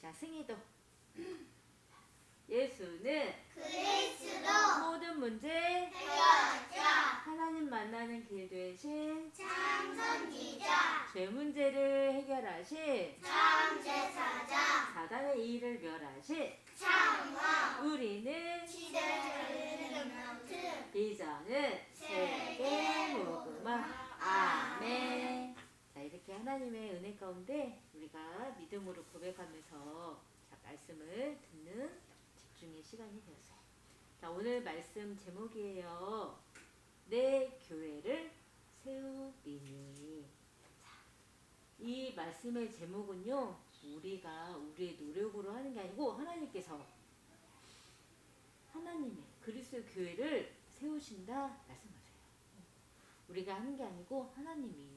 자, 승희도. 예수는 그리스도 모든 문제 해결자 하나님 만나는 길 되신 참선지자 죄 문제를 해결하신 참제사자 사단의 일을 멸하신 참왕 우리는 시대를 멈춘 비전은 세계 복음화. 아멘. 자, 이렇게 하나님의 은혜 가운데 우리가 믿음으로 고백하면서 자, 말씀을 듣는 집중의 시간이 되었어요. 자, 오늘 말씀 제목이에요. 내 교회를 세우리니. 자, 이 말씀의 제목은요, 우리가 우리의 노력으로 하는 게 아니고 하나님의 그리스도 교회를 세우신다 말씀하세요. 우리가 하는 게 아니고 하나님이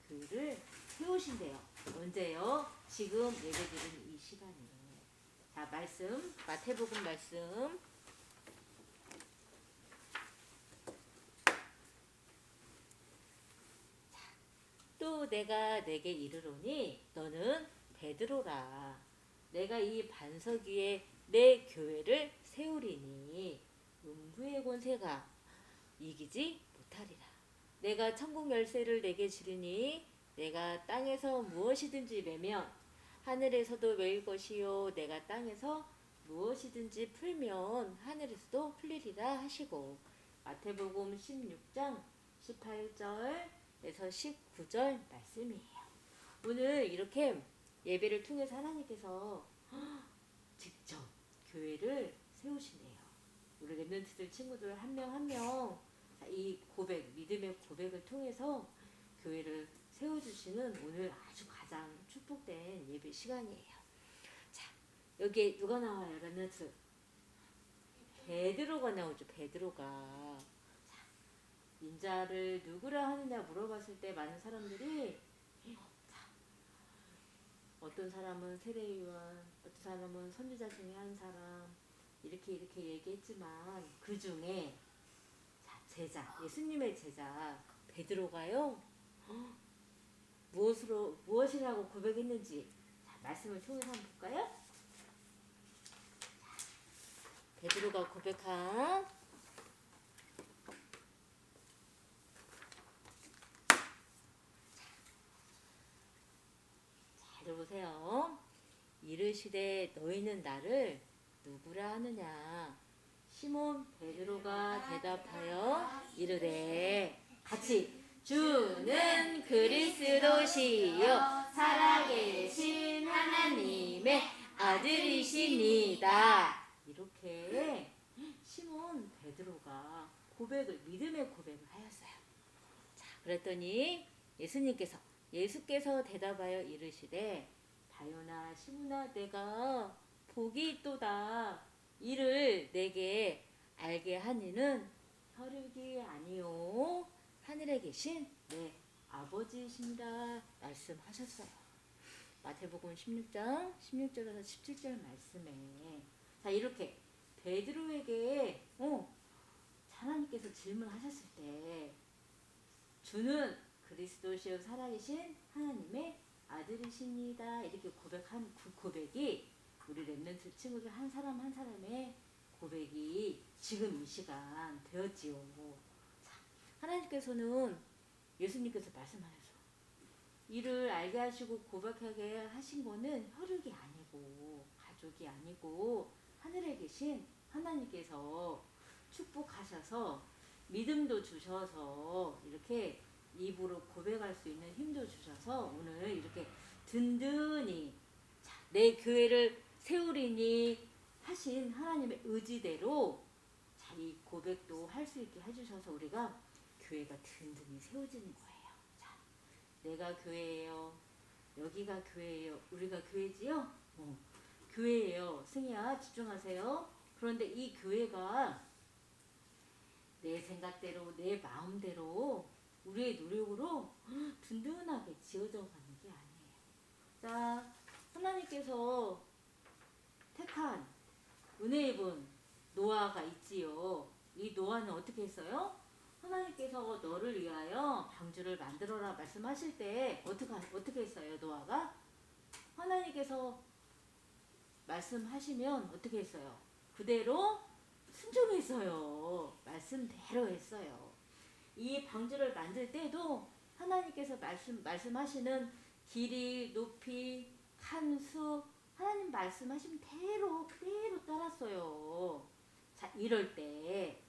교회를 세우신대요. 언제요? 지금 예배드리는 이 시간에. 자, 말씀 마태복음 말씀. 또 내가 내게 이르노니 너는 베드로라. 내가 이 반석 위에 내 교회를 세우리니 음부의 권세가 이기지 못하리라. 내가 천국 열쇠를 내게 주리니 내가 땅에서 무엇이든지 매면 하늘에서도 매일 것이요 내가 땅에서 무엇이든지 풀면 하늘에서도 풀리리라 하시고. 마태복음 16장 18절에서 19절 말씀이에요. 오늘 이렇게 예배를 통해서 하나님께서 직접 교회를 세우시네요. 우리 랩런트들 친구들 한 명 한 명 이 고백, 믿음의 고백을 통해서 교회를 세워주시는 오늘 아주 가장 축복된 예배 시간이에요. 자, 여기에 누가 나와요, 랩런트? 베드로가 나오죠. 베드로가. 자, 인자를 누구라 하느냐 물어봤을 때 많은 사람들이 어떤 사람은 세례요한, 어떤 사람은 선지자 중에 한 사람 이렇게 얘기했지만 그 중에 제자, 예수님의 제자 베드로가요 무엇이라고 고백했는지 자, 말씀을 통해서 한번 볼까요? 베드로가 고백한 잘 들어보세요. 이르시되 너희는 나를 누구라 하느냐. 시몬 베드로가 대답하여 이르되 같이 주는 그리스도시요 살아계신 하나님의 아들이시니다. 이렇게 시몬 베드로가 믿음의 고백을 하였어요. 자, 그랬더니 예수께서 대답하여 이르시되 다요나 시몬아 내가 복이 있도다. 이를 내게 알게 하니는 혈육이 아니요 하늘에 계신 내 아버지이십니다 말씀하셨어요. 마태복음 16장 16절에서 17절 말씀에 자, 이렇게 베드로에게 하나님께서 질문하셨을 때 주는 그리스도시요 살아계신 하나님의 아들이십니다 이렇게 고백한 그 고백이 우리 랩런트 친구들 한 사람 한 사람의 고백이 지금 이 시간 되었지요. 자, 하나님께서는 예수님께서 말씀하셔서 이를 알게 하시고 고백하게 하신 거는 혈육이 아니고 가족이 아니고 하늘에 계신 하나님께서 축복하셔서 믿음도 주셔서 이렇게 입으로 고백할 수 있는 힘도 주셔서 오늘 이렇게 든든히 내 교회를 세우리니 하신 하나님의 의지대로 이 고백도 할 수 있게 해주셔서 우리가 교회가 든든히 세워지는 거예요. 자, 내가 교회예요. 여기가 교회예요. 우리가 교회지요? 교회예요. 승희야 집중하세요. 그런데 이 교회가 내 생각대로 내 마음대로 우리의 노력으로 든든하게 지어져 가는 게 아니에요. 자, 하나님께서 택한 은혜 입은 노아가 있지요. 이 노아는 어떻게 했어요? 하나님께서 너를 위하여 방주를 만들어라 말씀하실 때 어떻게 했어요? 노아가 하나님께서 말씀하시면 어떻게 했어요? 그대로 순종했어요. 말씀대로 했어요. 이 방주를 만들 때도 하나님께서 말씀하시는 길이, 높이, 칸수 하나님 말씀하신 대로 그대로 따랐어요. 자, 이럴 때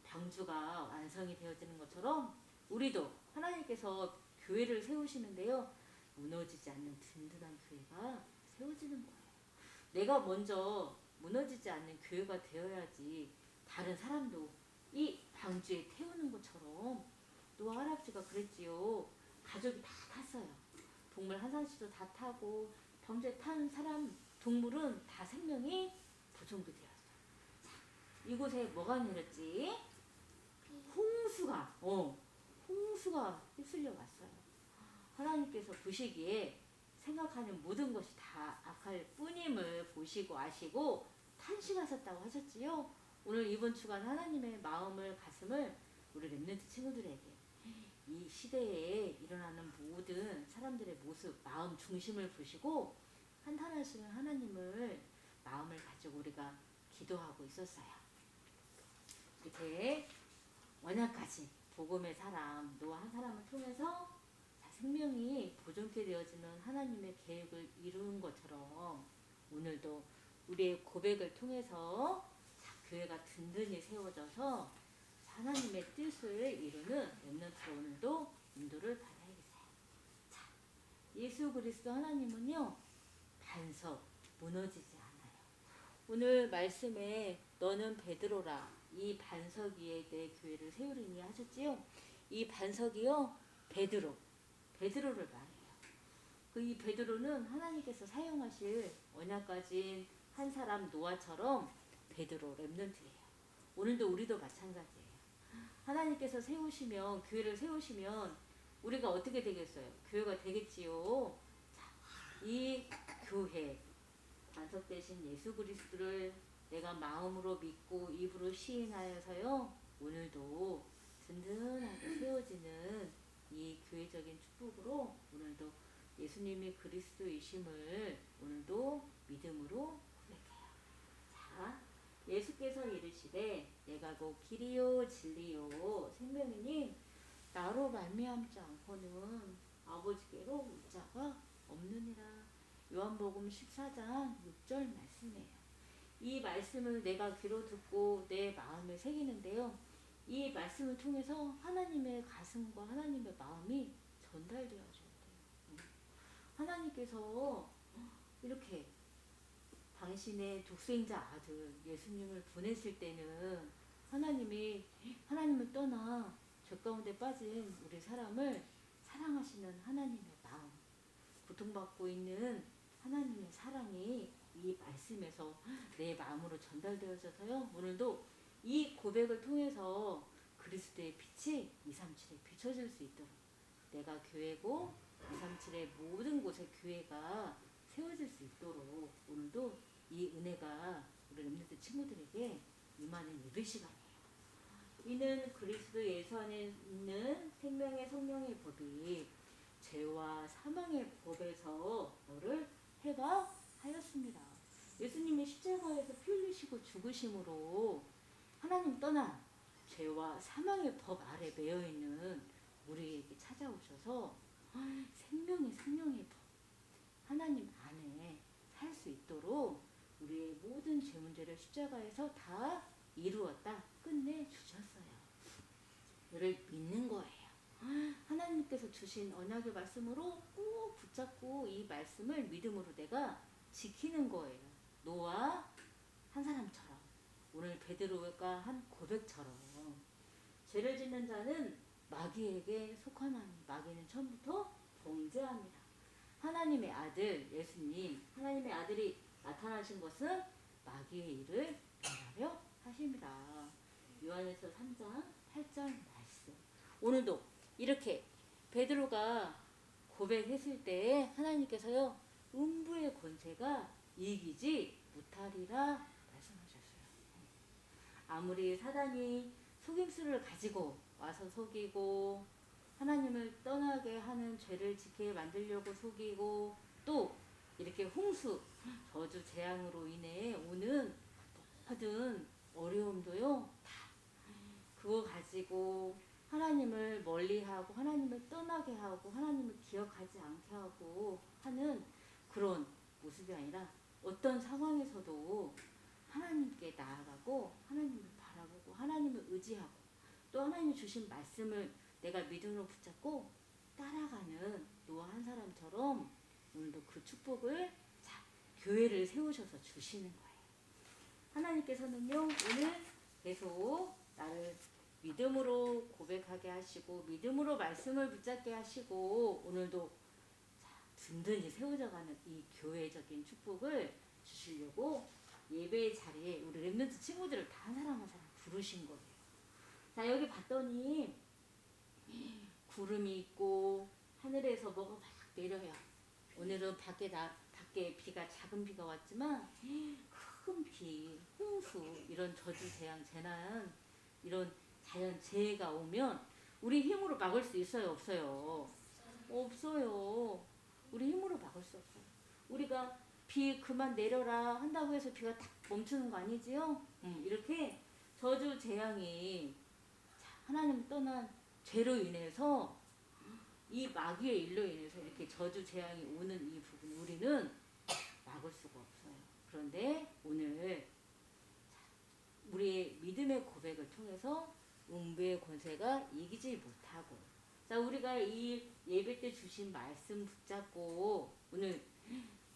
방주가 완성이 되어지는 것처럼 우리도 하나님께서 교회를 세우시는데요. 무너지지 않는 든든한 교회가 세워지는 거예요. 내가 먼저 무너지지 않는 교회가 되어야지 다른 사람도 이 방주에 태우는 것처럼 노아 할아버지가 그랬지요. 가족이 다 탔어요. 동물 한산시도 다 타고 방주에 탄 사람 동물은 다 생명이 보존이 되었어요. 자, 이곳에 뭐가 내렸지? 홍수가 휩쓸려 왔어요. 하나님께서 보시기에 생각하는 모든 것이 다 악할 뿐임을 보시고 아시고 탄식하셨다고 하셨지요. 오늘 이번 주간 하나님의 마음을 가슴을 우리 렘넌트 친구들에게 이 시대에 일어나는 모든 사람들의 모습, 마음 중심을 보시고 한탄하시는 하나님을 마음을 가지고 우리가 기도하고 있었어요. 이렇게 언약까지 복음의 사람, 노아 한 사람을 통해서 생명이 보존케 되어지는 하나님의 계획을 이루는 것처럼 오늘도 우리의 고백을 통해서 교회가 든든히 세워져서 하나님의 뜻을 이루는 렘넌트로 오늘도 인도를 받아야겠어요. 자, 예수 그리스도 하나님은요, 반석 무너지지 않아요. 오늘 말씀에 너는 베드로라 이 반석 위에 내 교회를 세우리니 하셨지요. 이 반석이요 베드로를 말해요. 그 이 베드로는 하나님께서 사용하실 언약 가진 한 사람 노아처럼 베드로 렘넌트예요. 오늘도 우리도 마찬가지예요. 하나님께서 세우시면 교회를 세우시면 우리가 어떻게 되겠어요? 교회가 되겠지요. 자, 이 교회 반석 대신 예수 그리스도를 내가 마음으로 믿고 입으로 시인하여서요. 오늘도 든든하게 세워지는 이 교회적인 축복으로 오늘도 예수님이 그리스도이심을 오늘도 믿음으로 고백해요. 자, 예수께서 이르시되 내가 곧 길이요 진리요 생명이니 나로 말미암지 않고는 아버지께로 올 자가 없느니라. 요한복음 14장 6절 말씀이에요. 이 말씀을 내가 귀로 듣고 내 마음에 새기는데요. 이 말씀을 통해서 하나님의 가슴과 하나님의 마음이 전달되어져야 돼요. 하나님께서 이렇게 당신의 독생자 아들 예수님을 보내실 때는 하나님을 떠나 죄 가운데 빠진 우리 사람을 사랑하시는 하나님의 마음, 고통받고 있는 하나님의 사랑이 이 말씀에서 내 마음으로 전달되어져서요. 오늘도 이 고백을 통해서 그리스도의 빛이 237에 비춰질 수 있도록 내가 교회고 237의 모든 곳에 교회가 세워질 수 있도록 오늘도 이 은혜가 우리 렘넌트 친구들에게 임하는 예배 시간이에요. 이는 그리스도 예수 안에 있는 생명의 성령의 법이 죄와 사망의 법에서 너를 해방하였습니다. 예수님이 십자가에서 피 흘리시고 죽으심으로 하나님 떠난 죄와 사망의 법 아래 매여 있는 우리에게 찾아오셔서 생명의 법 하나님 안에 살 수 있도록 우리의 모든 죄 문제를 십자가에서 다 이루었다 끝내 주셨어요. 너를 믿는 거예요. 하나님께서 주신 언약의 말씀으로 꼭 붙잡고 이 말씀을 믿음으로 내가 지키는 거예요. 노아 한 사람처럼 오늘 베드로가 한 고백처럼 죄를 짓는 자는 마귀에게 속하나니 마귀는 처음부터 범죄합니다. 하나님의 아들 예수님 하나님의 아들이 나타나신 것은 마귀의 일을 변하려 하십니다. 요한에서 3장 8절 말씀. 오늘도 이렇게 베드로가 고백했을 때 하나님께서요 음부의 권세가 이기지 못하리라 말씀하셨어요. 아무리 사단이 속임수를 가지고 와서 속이고 하나님을 떠나게 하는 죄를 지게 만들려고 속이고 또 이렇게 홍수 저 저주 재앙으로 인해 오는 모든 어려움도요, 다 그거 가지고 하나님을 멀리하고 하나님을 떠나게 하고 하나님을 기억하지 않게 하고 하는 그런 모습이 아니라 어떤 상황에서도 하나님께 나아가고 하나님을 바라보고 하나님을 의지하고 또 하나님이 주신 말씀을 내가 믿음으로 붙잡고 따라가는 노아 한 사람처럼 오늘도 그 축복을 교회를 세우셔서 주시는 거예요. 하나님께서는요, 오늘 계속 나를 믿음으로 고백하게 하시고 믿음으로 말씀을 붙잡게 하시고 오늘도 든든히 세워져가는 이 교회적인 축복을 주시려고 예배 자리에 우리 렘넌트 친구들을 다 한 사람 한 사람 부르신 거예요. 자, 여기 봤더니 구름이 있고 하늘에서 뭐가 막 내려요. 오늘은 밖에 비가 작은 비가 왔지만 큰 비, 홍수, 이런 저주 재앙, 재난, 이런 자연 재해가 오면 우리 힘으로 막을 수 있어요, 없어요? 없어요. 우리 힘으로 막을 수 없어요. 우리가 비 그만 내려라 한다고 해서 비가 딱 멈추는 거 아니지요? 이렇게 저주 재앙이 하나님 떠난 죄로 인해서 이 마귀의 일로 인해서 이렇게 저주 재앙이 오는 이 부분 우리는 막을 수가 없어요. 그런데 오늘 우리의 믿음의 고백을 통해서 음부의 권세가 이기지 못하고, 자, 우리가 이 예배 때 주신 말씀 붙잡고 오늘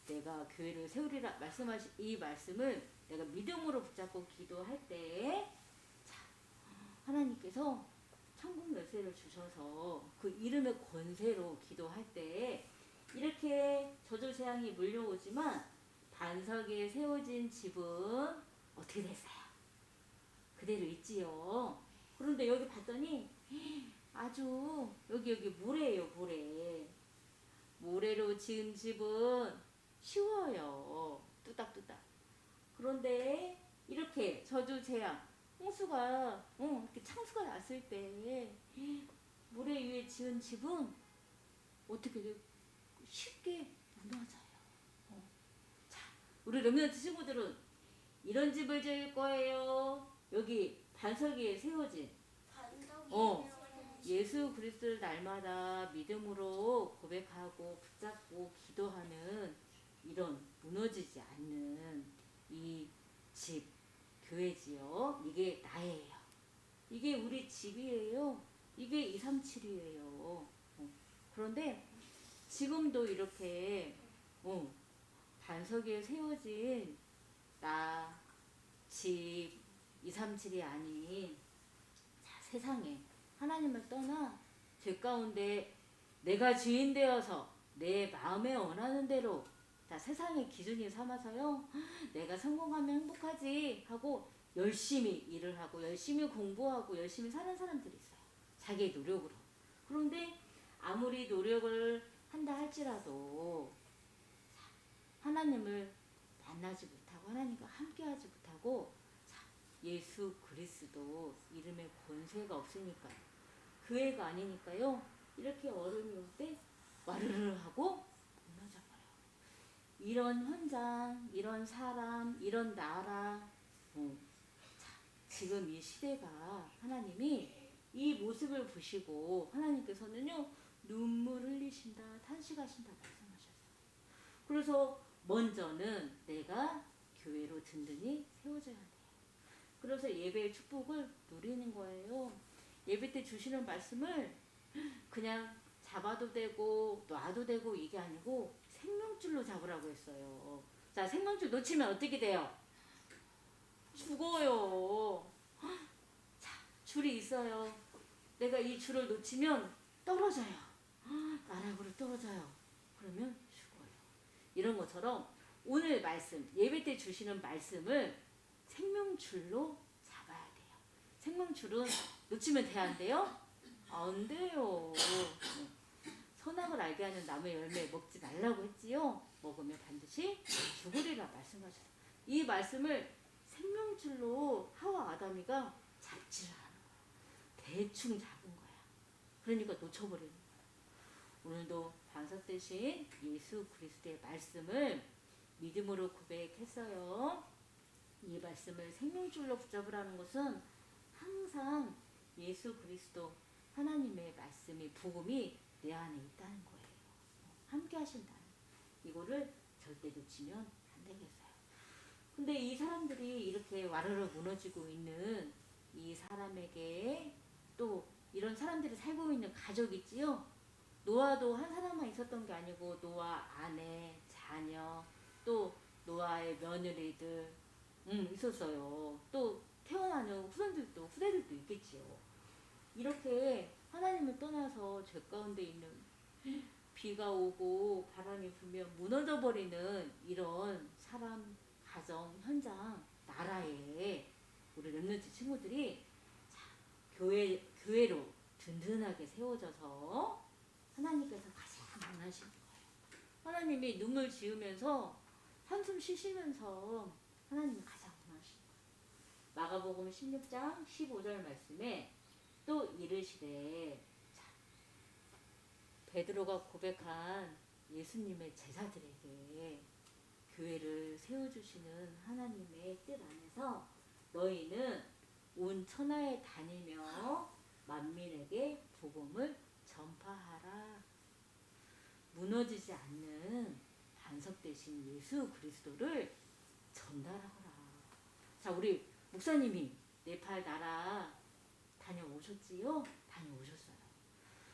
내가 교회를 세우리라 말씀하신 이 말씀을 내가 믿음으로 붙잡고 기도할 때, 자, 하나님께서 천국 열쇠를 주셔서 그 이름의 권세로 기도할 때 이렇게 저주 재앙이 물려오지만 반석에 세워진 집은 어떻게 됐어요? 그대로 있지요. 그런데 여기 봤더니 아주 여기 모래예요, 모래. 모래로 지은 집은 쉬워요. 뚜딱뚜딱. 그런데 이렇게 저주 재앙, 홍수가 이렇게 창수가 났을 때 모래 위에 지은 집은 어떻게 쉽게 무너져요. 자, 우리 렘넌트 친구들은 이런 집을 지을 거예요. 여기 반석 위에 세워진 예수 그리스도를 날마다 믿음으로 고백하고 붙잡고 기도하는 이런 무너지지 않는 이 집, 교회지요. 이게 나예요. 이게 우리 집이에요. 이게 237이에요. 그런데 지금도 이렇게 반석 위에 세워진 나, 집, 237이 아닌 세상에 하나님을 떠나 죄 가운데 내가 주인 되어서 내 마음에 원하는 대로 세상의 기준이 삼아서요, 내가 성공하면 행복하지 하고 열심히 일을 하고 열심히 공부하고 열심히 사는 사람들이 있어요. 자기의 노력으로. 그런데 아무리 노력을 한다 할지라도 하나님을 만나지 못하고 하나님과 함께하지 못하고 예수 그리스도 이름의 권세가 없으니까요. 그 애가 아니니까요. 이렇게 얼음이 올 때 와르르 하고 무너져버려요. 이런 현장, 이런 사람, 이런 나라, 지금 이 시대가 하나님이 이 모습을 보시고 하나님께서는요, 눈물 흘리신다, 탄식하신다 말씀하셨어요. 그래서 먼저는 내가 교회로 든든히 세워져야 돼요. 그래서 예배의 축복을 누리는 거예요. 예배 때 주시는 말씀을 그냥 잡아도 되고 놔도 되고 이게 아니고 생명줄로 잡으라고 했어요. 자, 생명줄 놓치면 어떻게 돼요? 죽어요. 자, 줄이 있어요. 내가 이 줄을 놓치면 떨어져요. 나락으로 떨어져요. 그러면 죽어요. 이런 것처럼 오늘 말씀, 예배 때 주시는 말씀을 생명줄로 잡아야 돼요. 생명줄은 놓치면 돼야 안 돼요? 안 돼요. 선악을 알게 하는 나무의 열매 먹지 말라고 했지요. 먹으면 반드시 죽으리라 말씀하셨어요. 이 말씀을 생명줄로 하와 아담이가 잡지를 않은 거야. 대충 잡은 거야. 그러니까 놓쳐버리는 거야. 오늘도 반석 대신 예수 그리스도의 말씀을 믿음으로 고백했어요. 이 말씀을 생명줄로 붙잡으라는 것은 항상 예수 그리스도 하나님의 말씀이 복음이 내 안에 있다는 거예요. 함께 하신다. 이거를 절대 놓치면 안 되겠어요. 근데 이 사람들이 이렇게 와르르 무너지고 있는 이 사람에게 또 이런 사람들이 살고 있는 가족 있지요? 노아도 한 사람만 있었던 게 아니고 노아 아내, 자녀, 또 노아의 며느리들 있었어요. 또 태어나는 후대들도 있겠지요. 이렇게 하나님을 떠나서 죄 가운데 있는 비가 오고 바람이 불면 무너져 버리는 이런 사람, 가정, 현장, 나라에 우리 렘넌트 친구들이 교회로 든든하게 세워져서 하나님께서 가장 원하시는 거예요. 하나님이 눈물 지으면서 한숨 쉬시면서 하나님이 가장 원하시는 거예요. 마가복음 16장 15절 말씀에 또 이르시되, 베드로가 고백한 예수님의 제자들에게 교회를 세워주시는 하나님의 뜻 안에서 너희는 온 천하에 다니며 만민에게 복음을 전파하라. 무너지지 않는 반석 대신 예수 그리스도를 전달하라. 자, 우리 목사님이 네팔 나라 다녀오셨지요? 다녀오셨어요.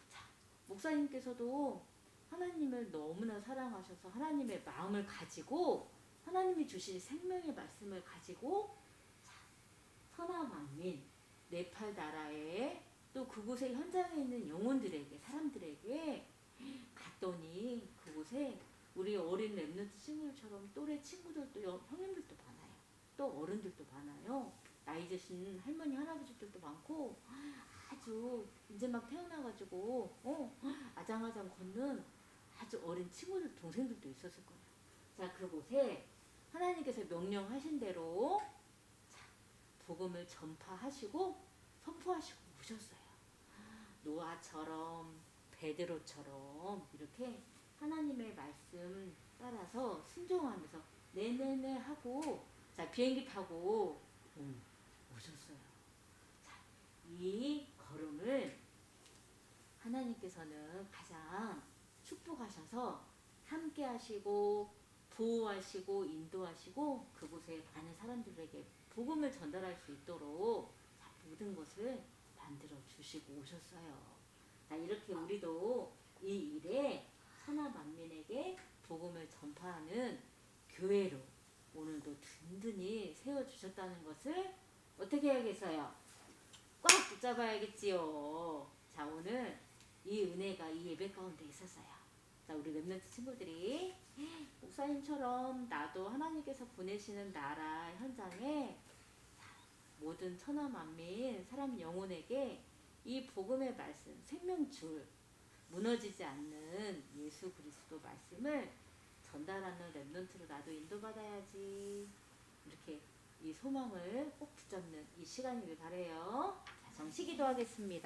자, 목사님께서도 하나님을 너무나 사랑하셔서 하나님의 마음을 가지고 하나님이 주신 생명의 말씀을 가지고 천하만민 네팔 나라에 또 그곳의 현장에 있는 영혼들에게 사람들에게 갔더니 그곳에 우리 어린 렘넌트 친구들처럼 또래 친구들도 형님들도 많아요. 또 어른들도 많아요. 나이 드신 할머니 할아버지들도 많고 아주 이제 막 태어나가지고 아장아장 걷는 아주 어린 친구들 동생들도 있었을 거예요. 자, 그곳에 하나님께서 명령하신 대로 복음을 전파하시고 선포하시고 오셨어요. 노아처럼 베드로처럼 이렇게 하나님의 말씀 따라서 순종하면서 네네네 하고 자 비행기 타고 오셨어요. 자, 이 걸음을 하나님께서는 가장 축복하셔서 함께 하시고 보호하시고 인도하시고 그곳에 많은 사람들에게 복음을 전달할 수 있도록 모든 것을 만들어 주시고 오셨어요. 자, 이렇게 우리도 이 일에 천하 만민에게 복음을 전파하는 교회로 오늘도 든든히 세워주셨다는 것을 어떻게 해야겠어요? 꽉 붙잡아야겠지요. 자, 오늘 이 은혜가 이 예배 가운데 있었어요. 자, 우리 렘넌트 친구들이 목사님처럼 나도 하나님께서 보내시는 나라 현장에 모든 천하 만민 사람 영혼에게 이 복음의 말씀 생명줄 무너지지 않는 예수 그리스도 말씀을 전달하는 렘넌트로 나도 인도받아야지 이렇게 이 소망을 꼭 붙잡는 이 시간이길 바래요. 자, 정시 기도하겠습니다.